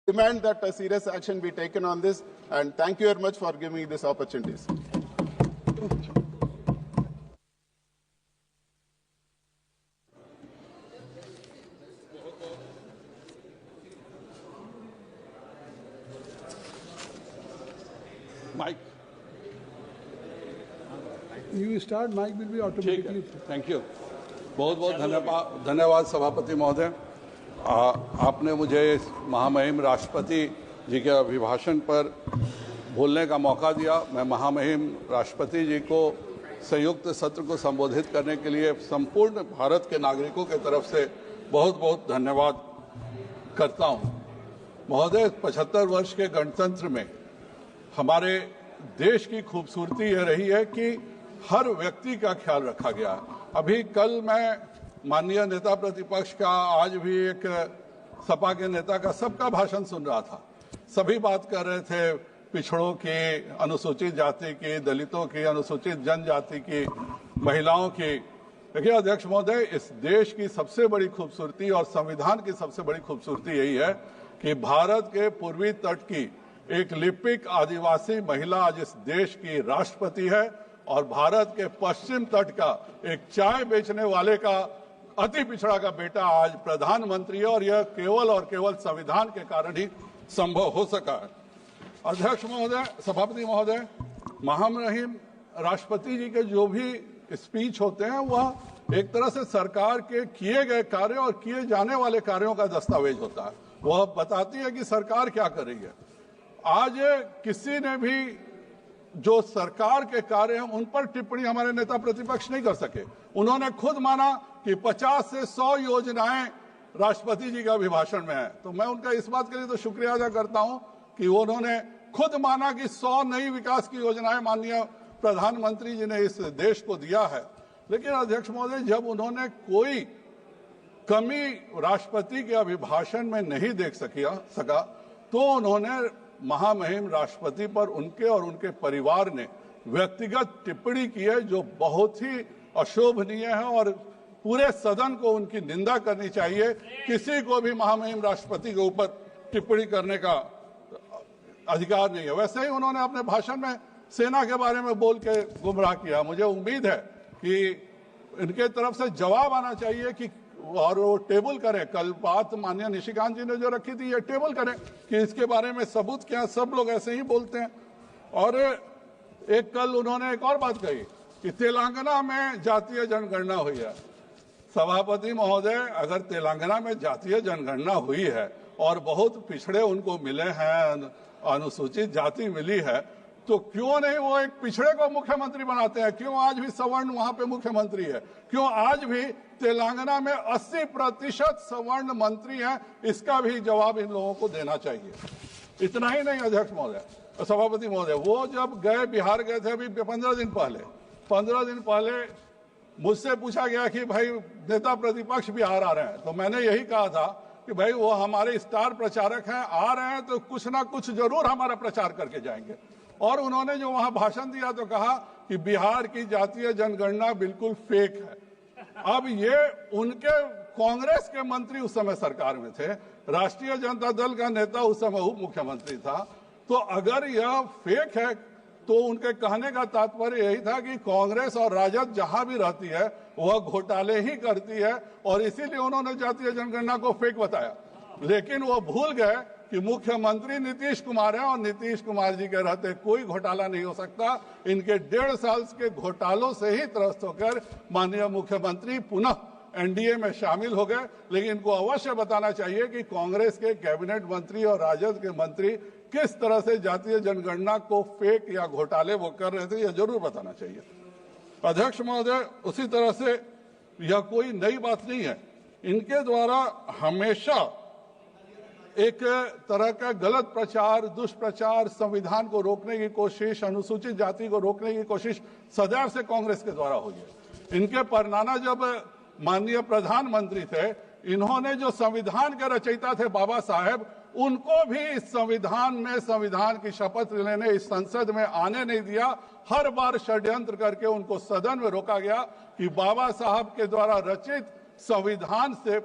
demand that a serious action be taken on this, and thank you very much for giving me this opportunity. Mike. You start, Mike will be automatically. Thank you. बहुत बहुत धन्यवाद सभापति महोदय। आपने मुझे इस महामहिम राष्ट्रपति जी के अभिभाषण पर बोलने का मौका दिया। मैं महामहिम राष्ट्रपति जी को संयुक्त सत्र को संबोधित करने के लिए संपूर्ण भारत के नागरिकों के तरफ से बहुत बहुत धन्यवाद करता हूं। महोदय, 75 वर्ष के गणतंत्र में हमारे देश की खूबसूरती यह रही है कि हर व्यक्ति का ख्याल रखा गया। अभी कल मैं माननीय नेता प्रतिपक्ष का, आज भी एक सपा के नेता का, सबका भाषण सुन रहा था। सभी बात कर रहे थे पिछड़ों की, अनुसूचित जाति की, दलितों की, अनुसूचित जनजाति की, महिलाओं की। देखिए अध्यक्ष महोदय, इस देश की सबसे बड़ी खूबसूरती और संविधान की सबसे बड़ी खूबसूरती यही है कि भारत के पूर्वी तट की एक लिपिक आदिवासी महिला आज इस देश की राष्ट्रपति है और भारत के पश्चिम तट का एक चाय बेचने वाले का अति पिछड़ा का बेटा आज प्रधानमंत्री है, और यह केवल और केवल संविधान के कारण ही संभव हो सका है। अध्यक्ष महोदय, सभापति महोदय, महामहिम राष्ट्रपति जी के जो भी स्पीच होते हैं वह एक तरह से सरकार के किए गए कार्य और किए जाने वाले कार्यों का दस्तावेज होता है। वह बताती है कि सरकार क्या कर रही है। आज किसी ने भी जो सरकार के कार्य हैं उन पर टिप्पणी हमारे नेता प्रतिपक्ष नहीं कर सके। उन्होंने खुद माना कि 50 से 100 योजनाएं राष्ट्रपति जी के अभिभाषण में है। तो मैं उनका इस बात के लिए तो शुक्रिया अदा करता हूं कि उन्होंने खुद माना कि 100 नई विकास की योजनाएं माननीय प्रधानमंत्री जी ने इस देश को दिया है। लेकिन अध्यक्ष महोदय, जब उन्होंने कोई कमी राष्ट्रपति के अभिभाषण में नहीं देख सका तो उन्होंने महामहिम राष्ट्रपति पर उनके और उनके परिवार ने व्यक्तिगत टिप्पणी की है, जो बहुत ही अशोभनीय है और पूरे सदन को उनकी निंदा करनी चाहिए। किसी को भी महामहिम राष्ट्रपति के ऊपर टिप्पणी करने का अधिकार नहीं है। वैसे ही उन्होंने अपने भाषण में सेना के बारे में बोल के गुमराह किया। मुझे उम्मीद है कि इनके तरफ से जवाब आना चाहिए कि और वो टेबल करें। कल बात माननीय निशिकांत जी ने जो रखी थी, ये टेबल करें कि इसके बारे में सबूत क्या। सब लोग ऐसे ही बोलते हैं। और एक कल उन्होंने एक और बात कही कि तेलंगाना में जातीय जनगणना हुई है। सभापति महोदय, अगर तेलंगाना में जातीय जनगणना हुई है और बहुत पिछड़े उनको मिले हैं, अनुसूचित जाति मिली है, तो क्यों नहीं वो एक पिछड़े को मुख्यमंत्री बनाते हैं? क्यों आज भी सवर्ण वहां पे मुख्यमंत्री है? क्यों आज भी तेलंगाना में 80% सवर्ण मंत्री हैं? इसका भी जवाब इन लोगों को देना चाहिए। इतना ही नहीं अध्यक्ष महोदय, सभापति महोदय, वो जब गए, बिहार गए थे अभी 15 दिन पहले मुझसे पूछा गया कि भाई नेता प्रतिपक्ष बिहार आ रहे हैं, तो मैंने यही कहा था कि भाई वो हमारे स्टार प्रचारक हैं, आ रहे हैं तो कुछ ना कुछ जरूर हमारा प्रचार करके जाएंगे। और उन्होंने जो वहां भाषण दिया तो कहा कि बिहार की जातीय जनगणना बिल्कुल फेक है। अब ये उनके कांग्रेस के मंत्री उस समय सरकार में थे, राष्ट्रीय जनता दल का नेता उस समय उप मुख्यमंत्री था। तो अगर यह फेक है तो उनके कहने का तात्पर्य यही था कि कांग्रेस और राजद जहां भी रहती है वह घोटाले ही करती है, और इसीलिए उन्होंने जातीय जनगणना को फेक बताया। लेकिन वो भूल गए कि मुख्यमंत्री नीतीश कुमार हैं और नीतीश कुमार जी के रहते कोई घोटाला नहीं हो सकता। इनके 1.5 साल के घोटालों से ही त्रस्त होकर माननीय मुख्यमंत्री पुनः एनडीए में शामिल हो गए। लेकिन इनको अवश्य बताना चाहिए कि कांग्रेस के कैबिनेट मंत्री और राजद के मंत्री किस तरह से जातीय जनगणना को फेक या घोटाले वो कर रहे थे, यह जरूर बताना चाहिए। अध्यक्ष महोदय, उसी तरह से यह कोई नई बात नहीं है। इनके द्वारा हमेशा एक तरह का गलत प्रचार, दुष्प्रचार, संविधान को रोकने की कोशिश, अनुसूचित जाति को रोकने की कोशिश सदैव से कांग्रेस के द्वारा हुई है। इनके परनाना जब माननीय प्रधानमंत्री थे, इन्होंने जो संविधान के रचयिता थे बाबा साहेब, उनको भी इस संविधान में संविधान की शपथ लेने इस संसद में आने नहीं दिया। हर बार षड्यंत्र करके उनको सदन में रोका गया कि बाबा साहब के द्वारा रचित संविधान से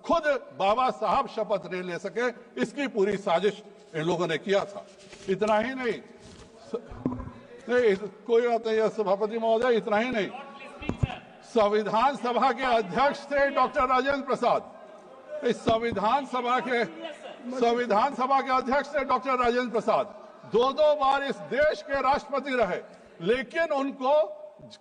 खुद बाबा साहब शपथ नहीं ले सके, इसकी पूरी साजिश इन लोगों ने किया था। इतना ही नहीं, कोई बात नहीं है सभापति महोदय, इतना ही नहीं, संविधान सभा के अध्यक्ष थे डॉक्टर राजेंद्र प्रसाद। इस संविधान सभा के अध्यक्ष थे डॉक्टर राजेंद्र प्रसाद, दो बार इस देश के राष्ट्रपति रहे, लेकिन उनको,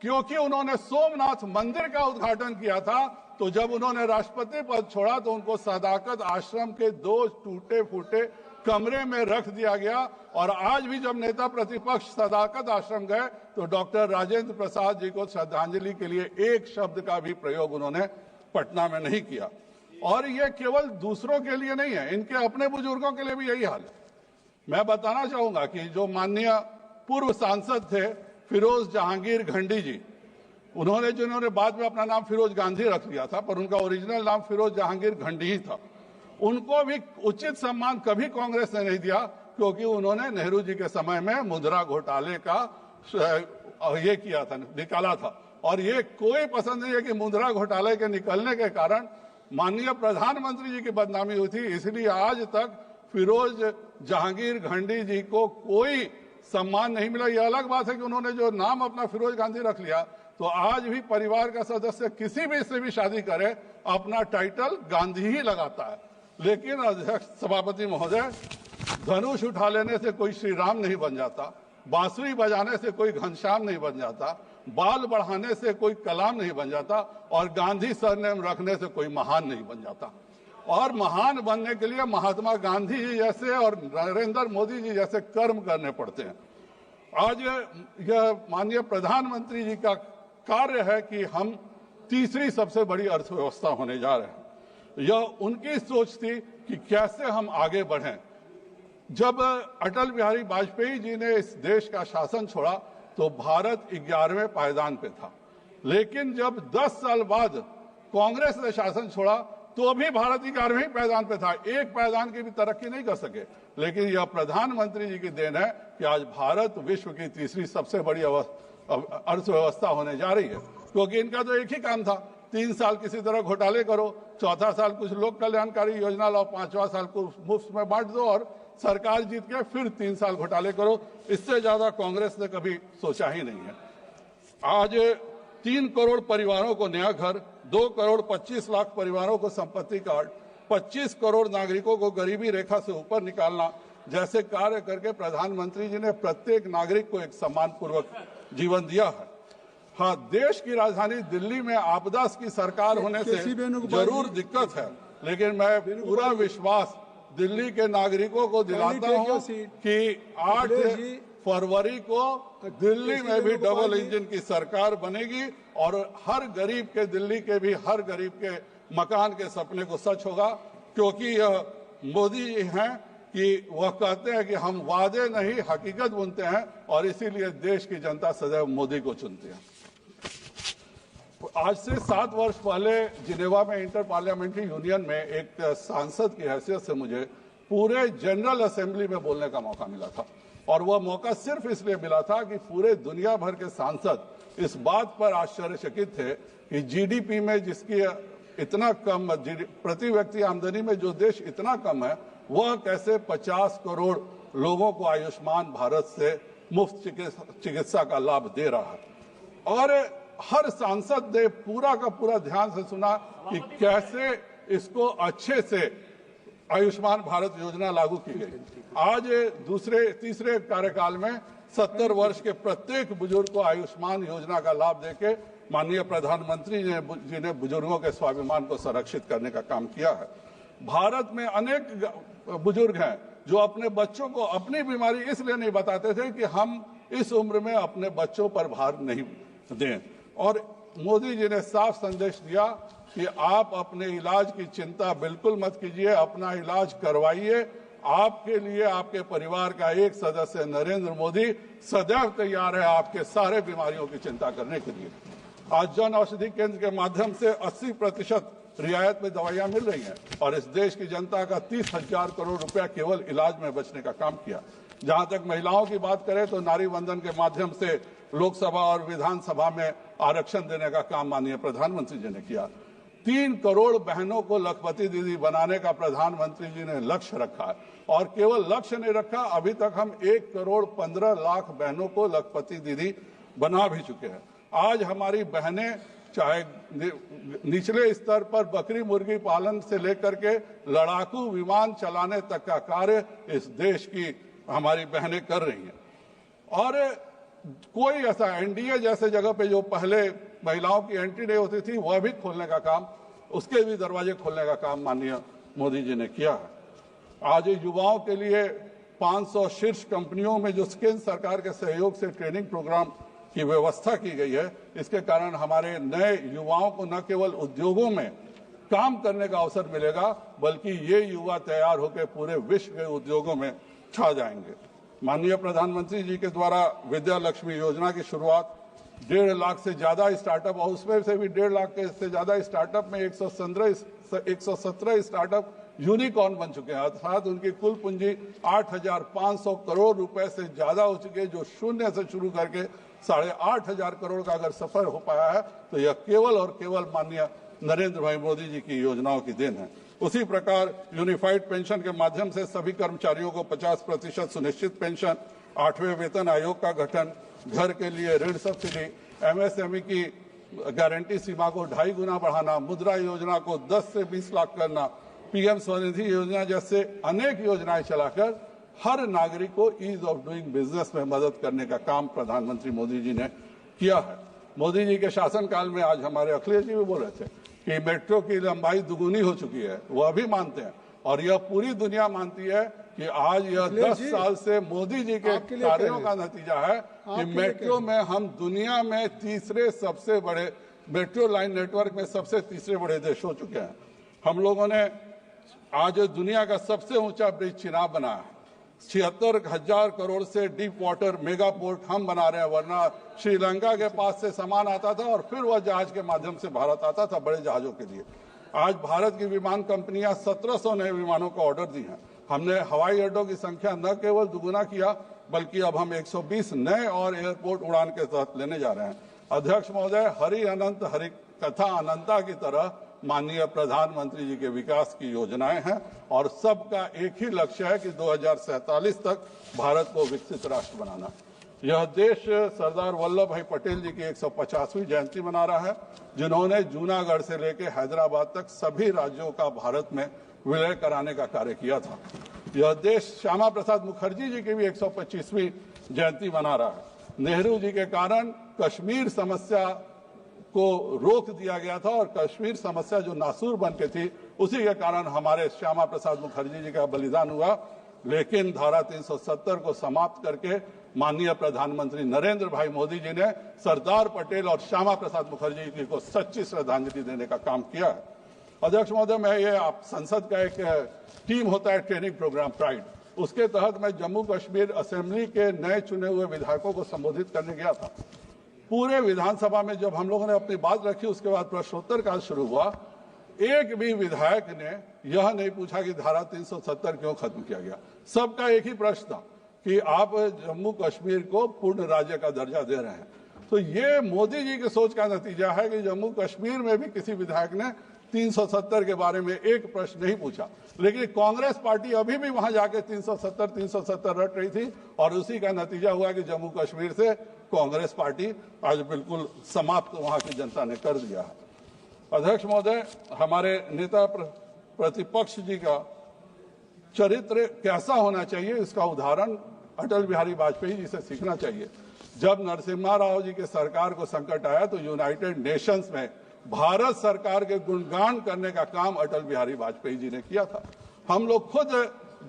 क्योंकि उन्होंने सोमनाथ मंदिर का उद्घाटन किया था, तो जब उन्होंने राष्ट्रपति पद छोड़ा तो उनको सदाकत आश्रम के 2 टूटे फूटे कमरे में रख दिया गया। और आज भी जब नेता प्रतिपक्ष सदाकत आश्रम गए तो डॉक्टर राजेंद्र प्रसाद जी को श्रद्धांजलि के लिए एक शब्द का भी प्रयोग उन्होंने पटना में नहीं किया। और ये केवल दूसरों के लिए नहीं है, इनके अपने बुजुर्गों के लिए भी यही हाल है। मैं बताना चाहूंगा कि जो माननीय पूर्व सांसद थे फिरोज जहांगीर घंडी जी, जिन्होंने बाद में अपना नाम फिरोज गांधी रख लिया था, पर उनका ओरिजिनल नाम फिरोज जहांगीर घंडी ही था, उनको भी उचित सम्मान कभी कांग्रेस ने नहीं दिया, क्योंकि उन्होंने नेहरू जी के समय में मुद्रा घोटाले का ये किया था, निकाला था। और ये कोई पसंद नहीं है कि मुद्रा घोटाले के निकलने के कारण माननीय प्रधानमंत्री जी की बदनामी हुई थी, इसलिए आज तक फिरोज जहांगीर घंडी जी को कोई सम्मान नहीं मिला। यह अलग बात है कि उन्होंने जो नाम अपना फिरोज गांधी रख लिया, तो आज भी परिवार का सदस्य किसी भी से भी शादी करे अपना टाइटल गांधी ही लगाता है। लेकिन अध्यक्ष सभापति महोदय, धनुष उठा लेने से कोई श्री राम नहीं बन जाता, बांसुरी बजाने से कोई घनश्याम नहीं बन जाता, बाल बढ़ाने से कोई कलाम नहीं बन जाता, और गांधी सरनेम रखने से कोई महान नहीं बन जाता। और महान बनने के लिए महात्मा गांधी जी जैसे और नरेंद्र मोदी जी जैसे कर्म करने पड़ते हैं। आज यह माननीय प्रधानमंत्री जी का कार्य है कि हम तीसरी सबसे बड़ी अर्थव्यवस्था होने जा रहे हैं। यह उनकी सोच थी कि कैसे हम आगे बढ़ें। जब अटल बिहारी वाजपेयी जी ने इस देश का शासन छोड़ा तो भारत 11वें पायदान पे था, लेकिन जब 10 साल बाद कांग्रेस ने शासन छोड़ा तो भी भारत 11वें पायदान पे था, एक पायदान की भी तरक्की नहीं कर सके। लेकिन यह प्रधानमंत्री जी की देन है कि आज भारत विश्व की तीसरी सबसे बड़ी अर्थव्यवस्था होने जा रही है, क्योंकि इनका तो एक ही काम था, 3 साल किसी तरह घोटाले करो, चौथा साल कुछ लोक कल्याणकारी योजना लाओ, 5वां साल को मुफ्त में बांट दो और सरकार जीत के फिर 3 साल घोटाले करो। इससे ज्यादा कांग्रेस ने कभी सोचा ही नहीं है। आज 3 करोड़ परिवारों को नया घर, 2 करोड़ 25 लाख परिवारों को संपत्ति कार्ड, 25 करोड़ नागरिकों को गरीबी रेखा से ऊपर निकालना जैसे कार्य करके प्रधानमंत्री जी ने प्रत्येक नागरिक को एक सम्मानपूर्वक जीवन दिया है। हाँ, देश की राजधानी दिल्ली में आपदा की सरकार होने से जरूर दिक्कत है, लेकिन मैं पूरा विश्वास दिल्ली के नागरिकों को दिलाता हूं कि 8 फरवरी को दिल्ली में भी डबल इंजन की सरकार बनेगी और हर गरीब के, दिल्ली के भी हर गरीब के मकान के सपने को सच होगा। क्योंकि यह मोदी जी हैं कि वह कहते हैं कि हम वादे नहीं हकीकत बुनते हैं, और इसीलिए देश की जनता सदैव मोदी को चुनती है। आज से 7 वर्ष पहले जिनेवा में इंटर पार्लियामेंट्री यूनियन में एक सांसद की हैसियत से मुझे पूरे जनरल असेंबली में बोलने का मौका मिला था, और वह मौका सिर्फ इसलिए मिला था कि पूरे दुनिया भर के सांसद इस बात पर आश्चर्यचकित थे कि जीडीपी में जिसकी इतना कम, प्रति व्यक्ति आमदनी में जो देश इतना कम है, वह कैसे 50 करोड़ लोगों को आयुष्मान भारत से मुफ्त चिकित्सा का लाभ दे रहा है। और हर सांसद ने पूरा का पूरा ध्यान से सुना कि कैसे इसको अच्छे से आयुष्मान भारत योजना लागू की गई। आज तीसरे कार्यकाल में 70 वर्ष के प्रत्येक बुजुर्ग को आयुष्मान योजना का लाभ देके माननीय प्रधानमंत्री जी ने बुजुर्गों के स्वाभिमान को संरक्षित करने का काम किया है। भारत में अनेक बुजुर्ग हैं जो अपने बच्चों को अपनी बीमारी इसलिए नहीं बताते थे कि हम इस उम्र में अपने बच्चों पर भार नहीं दें, और मोदी जी ने साफ संदेश दिया कि आप अपने इलाज की चिंता बिल्कुल मत कीजिए, अपना इलाज करवाइए। आपके लिए आपके परिवार का एक सदस्य नरेंद्र मोदी सदैव तैयार है आपके सारे बीमारियों की चिंता करने के लिए। आज जन औषधि केंद्र के माध्यम से 80% रियायत में दवाइयां मिल रही हैं, और इस देश की जनता का 30,000 करोड़ रुपया केवल इलाज में बचने का काम किया। जहां तक महिलाओं की बात करें तो नारी वंदन के माध्यम से लोकसभा और विधानसभा में आरक्षण देने का काम माननीय प्रधानमंत्री जी ने किया। 3 करोड़ बहनों को लखपति दीदी बनाने का प्रधानमंत्री जी ने लक्ष्य रखा है। और केवल लक्ष्य नहीं रखा, अभी तक हम 1 करोड़ 15 लाख बहनों को लखपति दीदी बना भी चुके हैं। आज हमारी बहनें चाहे निचले स्तर पर बकरी मुर्गी पालन से लेकर के लड़ाकू विमान चलाने तक का कार्य इस देश की हमारी बहनें कर रही हैं। और कोई ऐसा एनडीए जैसे जगह पे जो पहले महिलाओं की एंट्री नहीं होती थी, वह भी खोलने का काम, उसके भी दरवाजे खोलने का काम माननीय मोदी जी ने किया है। आज युवाओं के लिए 500 शीर्ष कंपनियों में जो केंद्र सरकार के सहयोग से ट्रेनिंग प्रोग्राम की व्यवस्था की गई है, इसके कारण हमारे नए युवाओं को न केवल उद्योगों में काम करने का अवसर मिलेगा, बल्कि ये युवा तैयार होकर पूरे विश्व के उद्योगों में छा जाएंगे। माननीय प्रधानमंत्री जी के द्वारा विद्या लक्ष्मी योजना की शुरुआत 1.5 लाख से ज्यादा स्टार्टअप, और उसमें से भी 1.5 लाख से ज्यादा स्टार्टअप में 117 स्टार्टअप यूनिकॉर्न बन चुके हैं, अर्थात उनकी कुल पूंजी 8,500 करोड़ रुपए से ज्यादा हो चुकी है, जो शून्य से शुरू करके 8,500 करोड़ का अगर सफर हो पाया है तो यह केवल और केवल माननीय नरेंद्र भाई मोदी जी की योजनाओं की देन है। उसी प्रकार यूनिफाइड पेंशन के माध्यम से सभी कर्मचारियों को 50% सुनिश्चित पेंशन, 8वें वेतन आयोग का गठन, घर के लिए ऋण सब्सिडी, एमएसएमई की गारंटी सीमा को 2.5 गुना बढ़ाना, मुद्रा योजना को 10 से 20 लाख करना, पीएम स्वनिधि योजना जैसे अनेक योजनाएं चलाकर हर नागरिक को ईज ऑफ डूइंग बिजनेस में मदद करने का काम प्रधानमंत्री मोदी जी ने किया है। मोदी जी के शासनकाल में आज हमारे अखिलेश जी भी बोल रहे थे कि मेट्रो की लंबाई दुगुनी हो चुकी है, वह भी मानते हैं, और यह पूरी दुनिया मानती है कि आज यह 10 साल से मोदी जी के कार्यों का नतीजा है कि मेट्रो में हम दुनिया में तीसरे सबसे बड़े मेट्रो लाइन नेटवर्क में सबसे तीसरे बड़े देश हो चुके हैं। हम लोगों ने आज दुनिया का सबसे ऊंचा ब्रिज चिनाब बनाया है, 76,000 करोड़ से डीप वाटर मेगा पोर्ट हम बना रहे हैं, वरना श्रीलंका के पास से सामान आता था और फिर वह जहाज के माध्यम से भारत आता था बड़े जहाजों के लिए। आज भारत की विमान कंपनियां 1700 नए विमानों का ऑर्डर दी हैं। हमने हवाई अड्डों की संख्या न केवल दुगुना किया, बल्कि अब हम 120 नए और एयरपोर्ट उड़ान के तहत लेने जा रहे हैं। अध्यक्ष महोदय, हरि अनंत हरि कथा अनंता की तरह माननीय प्रधानमंत्री जी के विकास की योजनाएं हैं, और सबका एक ही लक्ष्य है कि 2047 तक भारत को विकसित राष्ट्र बनाना। यह देश सरदार वल्लभ भाई पटेल जी की 150वीं जयंती मना रहा है, जिन्होंने जूनागढ़ से लेकर हैदराबाद तक सभी राज्यों का भारत में विलय कराने का कार्य किया था। यह देश श्यामा प्रसाद मुखर्जी जी की भी 125वीं जयंती मना रहा है। नेहरू जी के कारण कश्मीर समस्या को रोक दिया गया था, और कश्मीर समस्या जो नासूर बन के थी, उसी के कारण हमारे श्यामा प्रसाद मुखर्जी जी का बलिदान हुआ। लेकिन धारा 370 को समाप्त करके माननीय प्रधानमंत्री नरेंद्र भाई मोदी जी ने सरदार पटेल और श्यामा प्रसाद मुखर्जी जी को सच्ची श्रद्धांजलि देने का काम किया है। अध्यक्ष महोदय, मैं ये आप संसद का एक टीम होता है ट्रेनिंग प्रोग्राम प्राइड, उसके तहत मैं जम्मू कश्मीर असेंबली के नए चुने हुए विधायकों को संबोधित करने गया था। पूरे विधानसभा में जब हम लोगों ने अपनी बात रखी, उसके बाद प्रश्नोत्तर काल शुरू हुआ, एक भी विधायक ने यह नहीं पूछा कि धारा 370 क्यों खत्म किया गया। सबका एक ही प्रश्न था कि आप जम्मू कश्मीर को पूर्ण राज्य का दर्जा दे रहे हैं। तो ये मोदी जी की सोच का नतीजा है कि जम्मू कश्मीर में भी किसी विधायक ने 370 के बारे में एक प्रश्न नहीं पूछा, लेकिन कांग्रेस पार्टी अभी भी वहां जाके 370 रट रही थी, और उसी का नतीजा हुआ कि जम्मू कश्मीर से कांग्रेस पार्टी आज बिल्कुल समाप्त वहां की जनता ने कर दिया है। अध्यक्ष महोदय, हमारे नेता प्रतिपक्ष जी का चरित्र कैसा होना चाहिए, इसका उदाहरण अटल बिहारी वाजपेयी जी से सीखना चाहिए। जब नरसिम्हा राव जी के सरकार को संकट आया तो यूनाइटेड नेशंस में भारत सरकार के गुणगान करने का काम अटल बिहारी वाजपेयी जी ने किया था। हम लोग खुद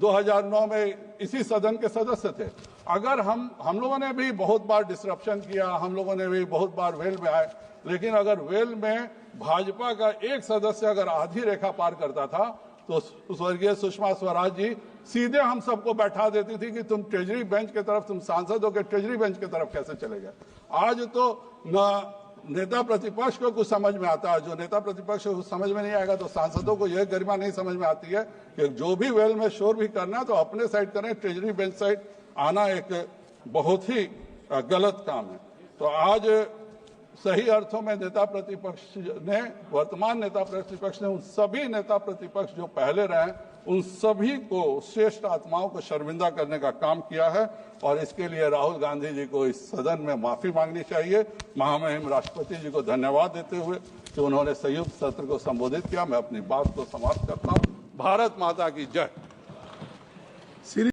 2009 में इसी सदन के सदस्य थे। अगर हम लोगों ने भी बहुत बार डिसरप्शन किया, हम लोगों ने भी बहुत बार वेल में आए, लेकिन अगर वेल में भाजपा का एक सदस्य अगर आधी रेखा पार करता था तो स्वर्गीय सुषमा स्वराज जी सीधे हम सबको बैठा देती थी कि तुम ट्रेजरी बेंच की तरफ, तुम सांसदों के ट्रेजरी बेंच की तरफ कैसे चले गए। आज तो न नेता प्रतिपक्ष को कुछ समझ में आता है, जो नेता प्रतिपक्ष को समझ में नहीं आएगा तो सांसदों को यह गरिमा नहीं समझ में आती है कि जो भी वेल में शोर भी करना है तो अपने साइड करें, ट्रेजरी बेंच साइड आना एक बहुत ही गलत काम है। तो आज सही अर्थों में नेता प्रतिपक्ष ने, वर्तमान नेता प्रतिपक्ष ने उन सभी नेता प्रतिपक्ष जो पहले रहे, उन सभी को, श्रेष्ठ आत्माओं को शर्मिंदा करने का काम किया है और इसके लिए राहुल गांधी जी को इस सदन में माफी मांगनी चाहिए। महामहिम राष्ट्रपति जी को धन्यवाद देते हुए कि उन्होंने संयुक्त सत्र को संबोधित किया, मैं अपनी बात को समाप्त करता हूं। भारत माता की जय।